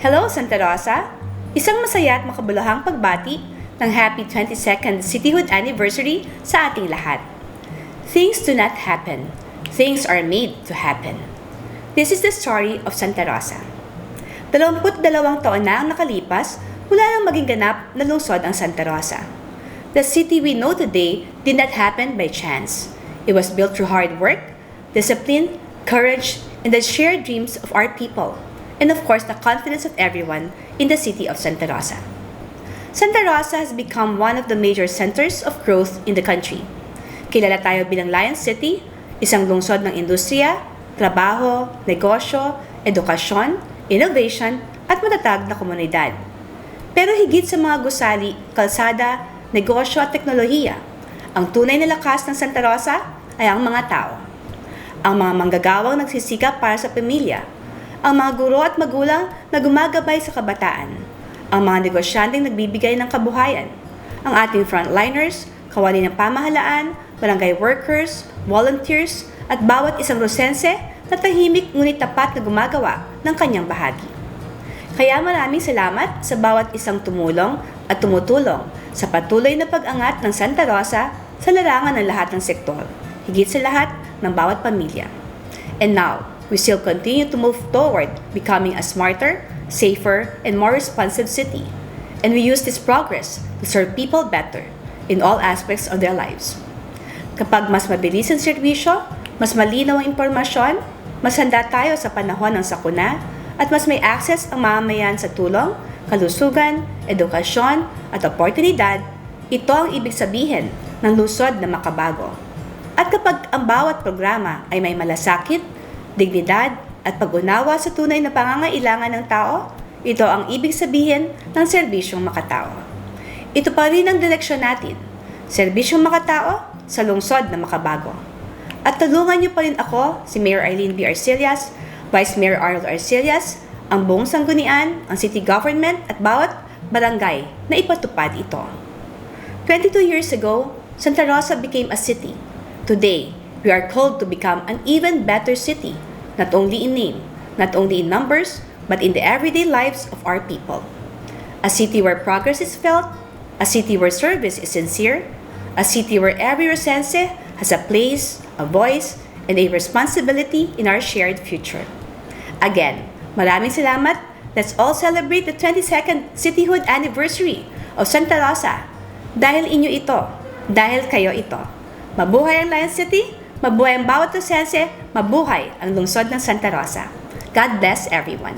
Hello, Santa Rosa! Isang masaya at makabuluhang pagbati ng Happy 22nd Cityhood Anniversary sa ating lahat. Things do not happen. Things are made to happen. This is the story of Santa Rosa. 22 taon na ang nakalipas mula nang maging ganap na lungsod ang Santa Rosa. The city we know today did not happen by chance. It was built through hard work, discipline, courage, and the shared dreams of our people. And of course, the confidence of everyone in the city of Santa Rosa. Santa Rosa has become one of the major centers of growth in the country. Kilala tayo bilang Lion City, isang lungsod ng industriya, trabaho, negosyo, edukasyon, innovation, at matatag na komunidad. Pero higit sa mga gusali, kalsada, negosyo at teknolohiya, ang tunay na lakas ng Santa Rosa ay ang mga tao. Ang mga manggagawang nagsisikap para sa pamilya, ang mga guro at magulang na gumagabay sa kabataan, ang mga negosyanteng nagbibigay ng kabuhayan, ang ating frontliners, kawani ng pamahalaan, barangay workers, volunteers, at bawat isang Rosense na tahimik ngunit tapat na gumagawa ng kanyang bahagi. Kaya maraming salamat sa bawat isang tumulong at tumutulong sa patuloy na pag-angat ng Santa Rosa sa larangan ng lahat ng sektor, higit sa lahat ng bawat pamilya. And now, we still continue to move toward becoming a smarter, safer, and more responsive city. And we use this progress to serve people better in all aspects of their lives. Kapag mas mabilis ang serbisyo, mas malinaw ang impormasyon, mas handa tayo sa panahon ng sakuna, at mas may access ang mamamayan sa tulong, kalusugan, edukasyon, at oportunidad, ito ang ibig sabihin ng lusod na makabago. At kapag ang bawat programa ay may malasakit, dignidad at pag-unawa sa tunay na pangangailangan ng tao, ito ang ibig sabihin ng serbisyong makatao. Ito pa rin ang direksyon natin, serbisyong makatao sa lungsod na makabago. At tulungan niyo pa rin ako, si Mayor Arlene B. Arcillas, Vice Mayor Arnold Arcillas, ang buong sanggunian, ang city government at bawat barangay na ipatupad ito. 22 years ago, Santa Rosa became a city. Today, we are called to become an even better city, not only in name, not only in numbers, but in the everyday lives of our people. A city where progress is felt, a city where service is sincere, a city where every Rosense has a place, a voice, and a responsibility in our shared future. Again, maraming salamat. Let's all celebrate the 22nd Cityhood Anniversary of Santa Rosa. Dahil inyo ito, dahil kayo ito. Mabuhay ang Lion City! Mabuhay ang bawat Rosense, mabuhay ang lungsod ng Santa Rosa. God bless everyone.